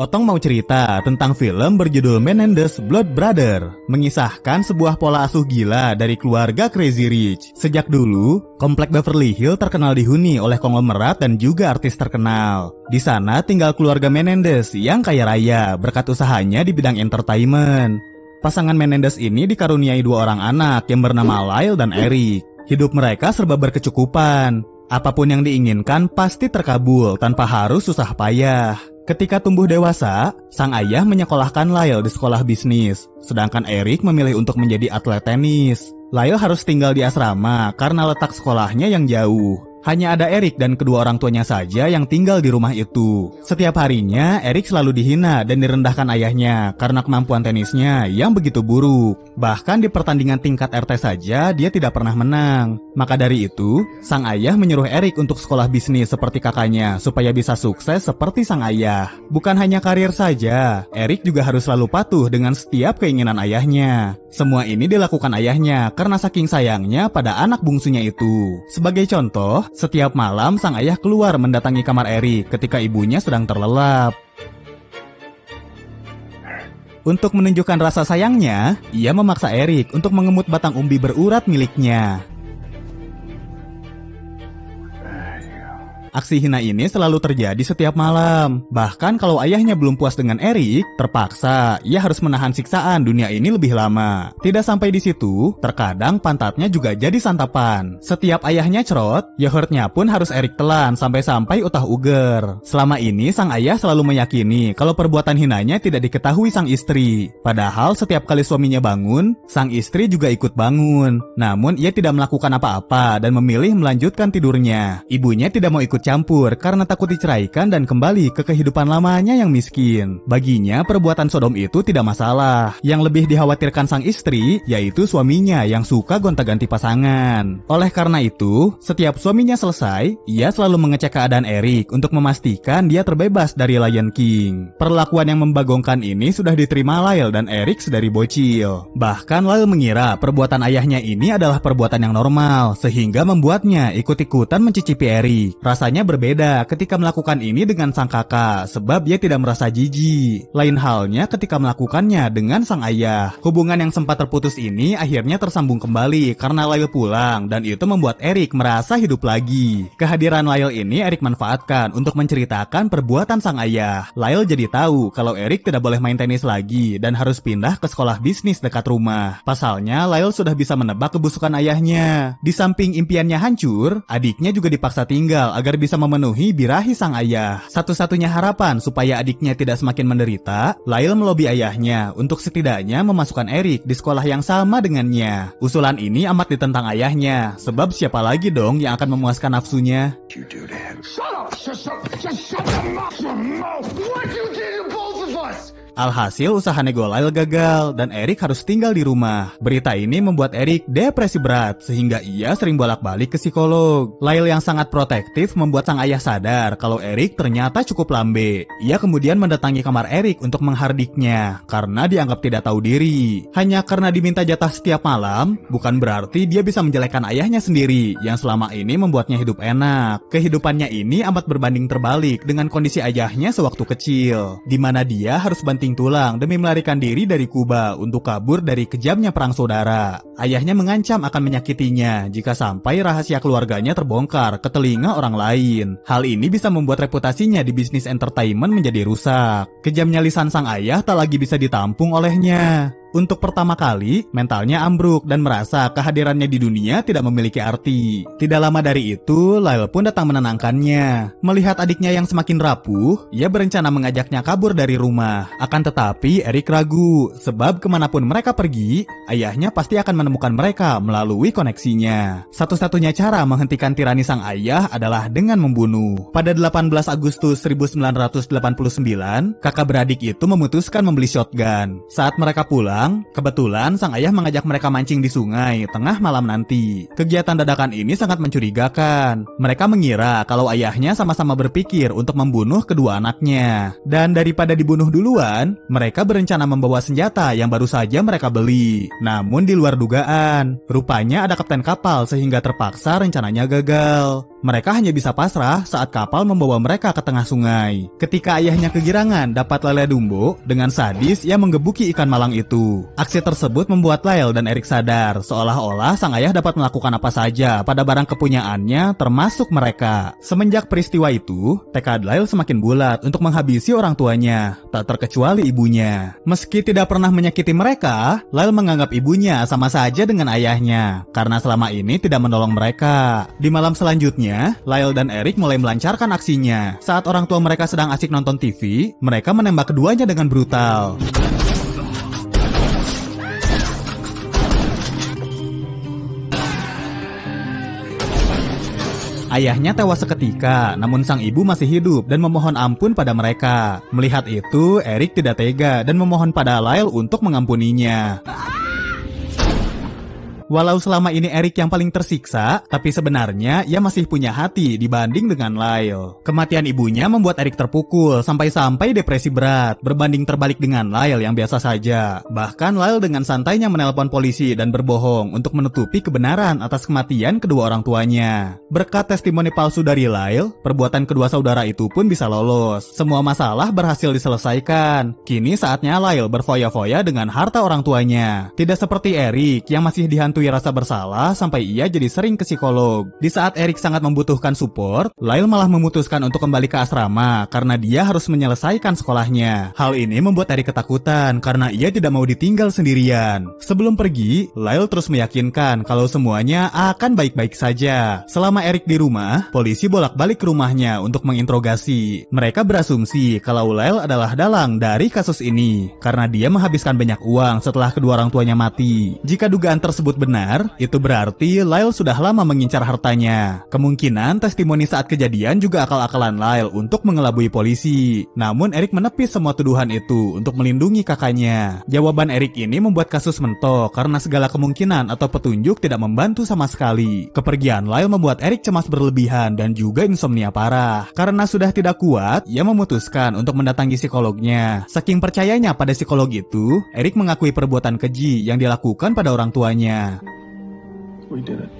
Otong mau cerita tentang film berjudul Menendez Blood Brother, mengisahkan sebuah pola asuh gila dari keluarga Crazy Rich. Sejak dulu, komplek Beverly Hills terkenal dihuni oleh konglomerat dan juga artis terkenal. Di sana tinggal keluarga Menendez yang kaya raya berkat usahanya di bidang entertainment. Pasangan Menendez ini dikaruniai dua orang anak yang bernama Lyle dan Eric. Hidup mereka serba berkecukupan. Apapun yang diinginkan pasti terkabul tanpa harus susah payah. Ketika tumbuh dewasa, sang ayah menyekolahkan Lyle di sekolah bisnis, sedangkan Eric memilih untuk menjadi atlet tenis. Lyle harus tinggal di asrama karena letak sekolahnya yang jauh. Hanya ada Eric dan kedua orang tuanya saja yang tinggal di rumah itu. Setiap harinya, Eric selalu dihina dan direndahkan ayahnya karena kemampuan tenisnya yang begitu buruk. Bahkan di pertandingan tingkat RT saja, dia tidak pernah menang. Maka dari itu, sang ayah menyuruh Eric untuk sekolah bisnis seperti kakaknya supaya bisa sukses seperti sang ayah. Bukan hanya karir saja, Eric juga harus selalu patuh dengan setiap keinginan ayahnya. Semua ini dilakukan ayahnya karena saking sayangnya pada anak bungsunya itu. Sebagai contoh, setiap malam sang ayah keluar mendatangi kamar Eric ketika ibunya sedang terlelap. Untuk menunjukkan rasa sayangnya, ia memaksa Eric untuk mengemut batang umbi berurat miliknya. Aksi hina ini selalu terjadi setiap malam. Bahkan kalau ayahnya belum puas dengan Eric, terpaksa ia harus menahan siksaan dunia ini lebih lama. Tidak sampai di situ, terkadang pantatnya juga jadi santapan. Setiap ayahnya cerot, yogurtnya pun harus Eric telan sampai-sampai utah uger. Selama ini sang ayah selalu meyakini kalau perbuatan hinanya tidak diketahui sang istri. Padahal setiap kali suaminya bangun, sang istri juga ikut bangun. Namun ia tidak melakukan apa-apa dan memilih melanjutkan tidurnya. Ibunya tidak mau ikut campur karena takut diceraikan dan kembali ke kehidupan lamanya yang miskin. Baginya perbuatan sodom itu tidak masalah. Yang lebih dikhawatirkan sang istri yaitu suaminya yang suka gonta-ganti pasangan. Oleh karena itu, setiap suaminya selesai, ia selalu mengecek keadaan Eric untuk memastikan dia terbebas dari Lion King. Perlakuan yang membagongkan ini sudah diterima Lyle dan Eric sedari bocil. Bahkan Lyle mengira perbuatan ayahnya ini adalah perbuatan yang normal, sehingga membuatnya ikut-ikutan mencicipi Eric. Rasanya berbeda ketika melakukan ini dengan sang kakak, sebab ia tidak merasa jijik. Lain halnya ketika melakukannya dengan sang ayah. Hubungan yang sempat terputus ini akhirnya tersambung kembali karena Lyle pulang, dan itu membuat Eric merasa hidup lagi. Kehadiran Lyle ini Eric manfaatkan untuk menceritakan perbuatan sang ayah. Lyle jadi tahu kalau Eric tidak boleh main tenis lagi dan harus pindah ke sekolah bisnis dekat rumah. Pasalnya Lyle sudah bisa menebak kebusukan ayahnya. Di samping impiannya hancur, adiknya juga dipaksa tinggal agar bisa memenuhi birahi sang ayah. Satu-satunya harapan supaya adiknya tidak semakin menderita, Lyle melobi ayahnya untuk setidaknya memasukkan Eric di sekolah yang sama dengannya. Usulan ini amat ditentang ayahnya, sebab siapa lagi dong yang akan memuaskan nafsunya? Alhasil usaha nego Lyle gagal dan Eric harus tinggal di rumah. Berita ini membuat Eric depresi berat sehingga ia sering bolak-balik ke psikolog. Lyle yang sangat protektif membuat sang ayah sadar kalau Eric ternyata cukup lambe. Ia kemudian mendatangi kamar Eric untuk menghardiknya karena dianggap tidak tahu diri. Hanya karena diminta jatah setiap malam, bukan berarti dia bisa menjelekkan ayahnya sendiri yang selama ini membuatnya hidup enak. Kehidupannya ini amat berbanding terbalik dengan kondisi ayahnya sewaktu kecil, di mana dia harus banting tulang demi melarikan diri dari Kuba untuk kabur dari kejamnya perang saudara. Ayahnya mengancam akan menyakitinya jika sampai rahasia keluarganya terbongkar ke telinga orang lain. Hal ini bisa membuat reputasinya di bisnis entertainment menjadi rusak. Kejamnya lisan sang ayah tak lagi bisa ditampung olehnya. Untuk pertama kali, mentalnya ambruk dan merasa kehadirannya di dunia tidak memiliki arti. Tidak lama dari itu, Lyle pun datang menenangkannya. Melihat adiknya yang semakin rapuh, ia berencana mengajaknya kabur dari rumah. Akan tetapi, Eric ragu, sebab kemanapun mereka pergi, ayahnya pasti akan menemukan mereka melalui koneksinya. Satu-satunya cara menghentikan tirani sang ayah adalah dengan membunuh. Pada 18 Agustus 1989, kakak beradik itu memutuskan membeli shotgun. Saat mereka pulang, kebetulan sang ayah mengajak mereka mancing di sungai tengah malam nanti. Kegiatan dadakan ini sangat mencurigakan. Mereka mengira kalau ayahnya sama-sama berpikir untuk membunuh kedua anaknya. Dan daripada dibunuh duluan, mereka berencana membawa senjata yang baru saja mereka beli. Namun di luar dugaan, rupanya ada kapten kapal sehingga terpaksa rencananya gagal. Mereka hanya bisa pasrah saat kapal membawa mereka ke tengah sungai. Ketika ayahnya kegirangan dapat lele Dumbo, dengan sadis ia menggebuki ikan malang itu. Aksi tersebut membuat Lyle dan Eric sadar seolah-olah sang ayah dapat melakukan apa saja pada barang kepunyaannya termasuk mereka. Semenjak peristiwa itu, tekad Lyle semakin bulat untuk menghabisi orang tuanya, tak terkecuali ibunya. Meski tidak pernah menyakiti mereka, Lyle menganggap ibunya sama saja dengan ayahnya karena selama ini tidak menolong mereka. Di malam selanjutnya, Lyle dan Eric mulai melancarkan aksinya. Saat orang tua mereka sedang asik nonton TV, mereka menembak keduanya dengan brutal. Ayahnya tewas seketika, namun sang ibu masih hidup dan memohon ampun pada mereka. Melihat itu, Eric tidak tega dan memohon pada Lyle untuk mengampuninya. Walau selama ini Eric yang paling tersiksa, tapi sebenarnya ia masih punya hati dibanding dengan Lyle. Kematian ibunya membuat Eric terpukul sampai-sampai depresi berat, berbanding terbalik dengan Lyle yang biasa saja. Bahkan Lyle dengan santainya menelpon polisi dan berbohong untuk menutupi kebenaran atas kematian kedua orang tuanya. Berkat testimoni palsu dari Lyle, perbuatan kedua saudara itu pun bisa lolos. Semua masalah berhasil diselesaikan. Kini saatnya Lyle berfoya-foya dengan harta orang tuanya. Tidak seperti Eric yang masih dihantui rasa bersalah sampai ia jadi sering ke psikolog. Di saat Eric sangat membutuhkan support, Lyle malah memutuskan untuk kembali ke asrama karena dia harus menyelesaikan sekolahnya. Hal ini membuat Eric ketakutan karena ia tidak mau ditinggal sendirian. Sebelum pergi, Lyle terus meyakinkan kalau semuanya akan baik-baik saja. Selama Eric di rumah, polisi bolak-balik ke rumahnya untuk menginterogasi. Mereka berasumsi kalau Lyle adalah dalang dari kasus ini karena dia menghabiskan banyak uang setelah kedua orang tuanya mati. Jika dugaan tersebut benar, itu berarti Lyle sudah lama mengincar hartanya. Kemungkinan testimoni saat kejadian juga akal-akalan Lyle untuk mengelabui polisi. Namun Eric menepis semua tuduhan itu untuk melindungi kakaknya. Jawaban Eric ini membuat kasus mentok karena segala kemungkinan atau petunjuk tidak membantu sama sekali. Kepergian Lyle membuat Eric cemas berlebihan dan juga insomnia parah. Karena sudah tidak kuat, ia memutuskan untuk mendatangi psikolognya. Saking percayanya pada psikolog itu, Eric mengakui perbuatan keji yang dilakukan pada orang tuanya. We did it.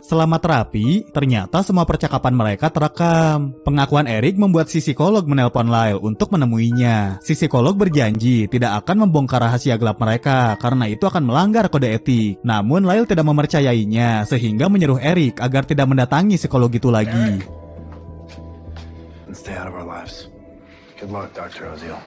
Selama terapi, ternyata semua percakapan mereka terekam. Pengakuan Eric membuat si psikolog menelpon Lyle untuk menemuinya. Si psikolog berjanji tidak akan membongkar rahasia gelap mereka karena itu akan melanggar kode etik. Namun Lyle tidak mempercayainya sehingga menyuruh Eric agar tidak mendatangi psikolog itu lagi. And stay out of our lives. Good luck, Dr. Oziel.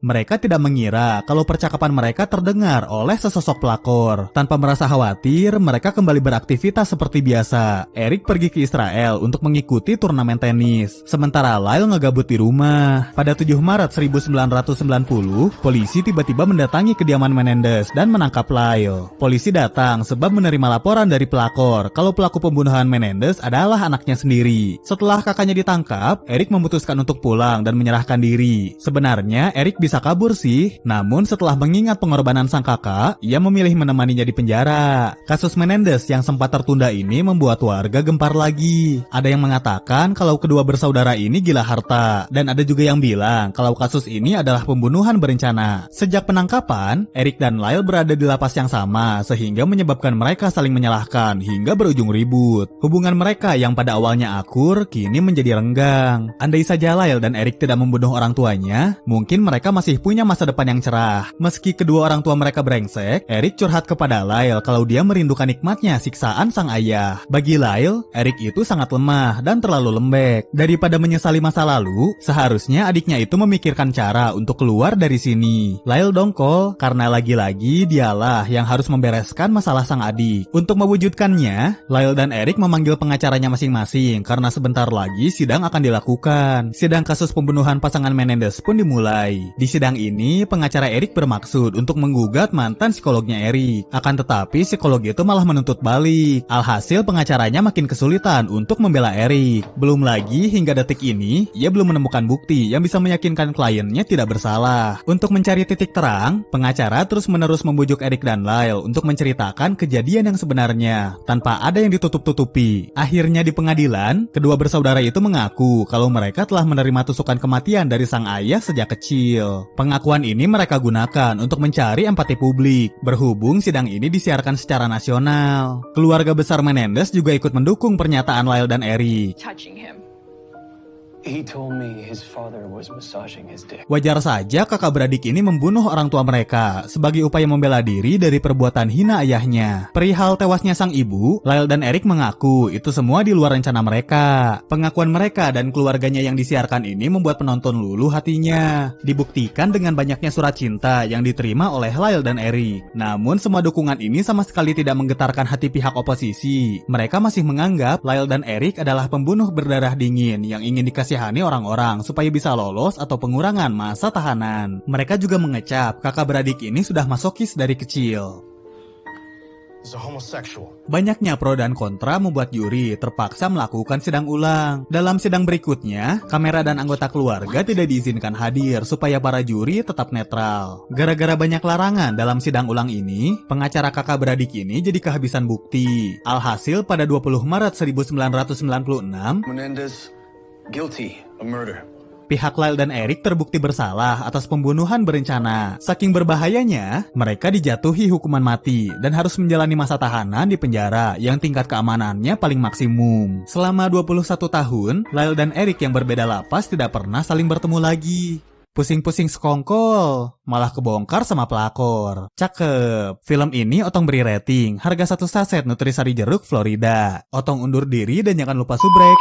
Mereka tidak mengira kalau percakapan mereka terdengar oleh sesosok pelakor. Tanpa merasa khawatir, mereka kembali beraktivitas seperti biasa. Eric pergi ke Israel untuk mengikuti turnamen tenis, sementara Lyle ngegabut di rumah. Pada 7 Maret 1990, polisi tiba-tiba mendatangi kediaman Menendez dan menangkap Lyle. Polisi datang sebab menerima laporan dari pelakor kalau pelaku pembunuhan Menendez adalah anaknya sendiri. Setelah kakaknya ditangkap, Eric memutuskan untuk pulang dan menyerahkan diri. Sebenarnya Eric bisa kabur sih, namun setelah mengingat pengorbanan sang kakak, ia memilih menemaninya di penjara. Kasus Menendez yang sempat tertunda ini membuat warga gempar lagi. Ada yang mengatakan kalau kedua bersaudara ini gila harta, dan ada juga yang bilang kalau kasus ini adalah pembunuhan berencana. Sejak penangkapan, Eric dan Lyle berada di lapas yang sama, sehingga menyebabkan mereka saling menyalahkan hingga berujung ribut. Hubungan mereka yang pada awalnya akur, kini menjadi renggang. Andai saja Lyle dan Eric tidak membunuh orang tuanya, mungkin mereka masih punya masa depan yang cerah. Meski kedua orang tua mereka brengsek, Eric curhat kepada Lyle kalau dia merindukan nikmatnya siksaan sang ayah. Bagi Lyle, Eric itu sangat lemah dan terlalu lembek. Daripada menyesali masa lalu, seharusnya adiknya itu memikirkan cara untuk keluar dari sini. Lyle dongkol karena lagi-lagi dialah yang harus membereskan masalah sang adik. Untuk mewujudkannya, Lyle dan Eric memanggil pengacaranya masing-masing karena sebentar lagi sidang akan dilakukan. Sidang kasus pembunuhan pasangan Menendez pun dimulai. Di sidang ini, pengacara Eric bermaksud untuk menggugat mantan psikolognya Eric. Akan tetapi, psikolog itu malah menuntut balik. Alhasil, pengacaranya makin kesulitan untuk membela Eric. Belum lagi, hingga detik ini, ia belum menemukan bukti yang bisa meyakinkan kliennya tidak bersalah. Untuk mencari titik terang, pengacara terus-menerus membujuk Eric dan Lyle untuk menceritakan kejadian yang sebenarnya, tanpa ada yang ditutup-tutupi. Akhirnya di pengadilan, kedua bersaudara itu mengaku kalau mereka telah menerima tusukan kematian dari sang ayah sejak kecil. kecil. Pengakuan ini mereka gunakan untuk mencari empati publik, berhubung sidang ini disiarkan secara nasional. Keluarga besar Menendez juga ikut mendukung pernyataan Lyle dan Eric. Touching him. He told me his father was massaging his dick. Wajar saja kakak beradik ini membunuh orang tua mereka sebagai upaya membela diri dari perbuatan hina ayahnya. Perihal tewasnya sang ibu, Lyle dan Eric mengaku itu semua di luar rencana mereka. Pengakuan mereka dan keluarganya yang disiarkan ini membuat penonton luluh hatinya. Dibuktikan dengan banyaknya surat cinta yang diterima oleh Lyle dan Eric. Namun semua dukungan ini sama sekali tidak menggetarkan hati pihak oposisi. Mereka masih menganggap Lyle dan Eric adalah pembunuh berdarah dingin yang ingin dikasihani orang-orang supaya bisa lolos atau pengurangan masa tahanan. Mereka juga mengecap kakak beradik ini sudah masokis dari kecil. He's a homosexual. Banyaknya pro dan kontra membuat juri terpaksa melakukan sidang ulang. Dalam sidang berikutnya, kamera dan anggota keluarga tidak diizinkan hadir supaya para juri tetap netral. Gara-gara banyak larangan dalam sidang ulang ini, pengacara kakak beradik ini jadi kehabisan bukti. Alhasil pada 20 Maret 1996, Menendez guilty of murder. pihak Lyle dan Eric terbukti bersalah atas pembunuhan berencana. Saking berbahayanya, mereka dijatuhi hukuman mati dan harus menjalani masa tahanan di penjara yang tingkat keamanannya paling maksimum. Selama 21 tahun, Lyle dan Eric yang berbeda lapas tidak pernah saling bertemu lagi. Pusing-pusing sekongkol, malah kebongkar sama pelakor. Cakep. Film ini Otong beri rating, harga 1 saset Nutrisari Jeruk Florida. Otong undur diri dan jangan lupa subrek.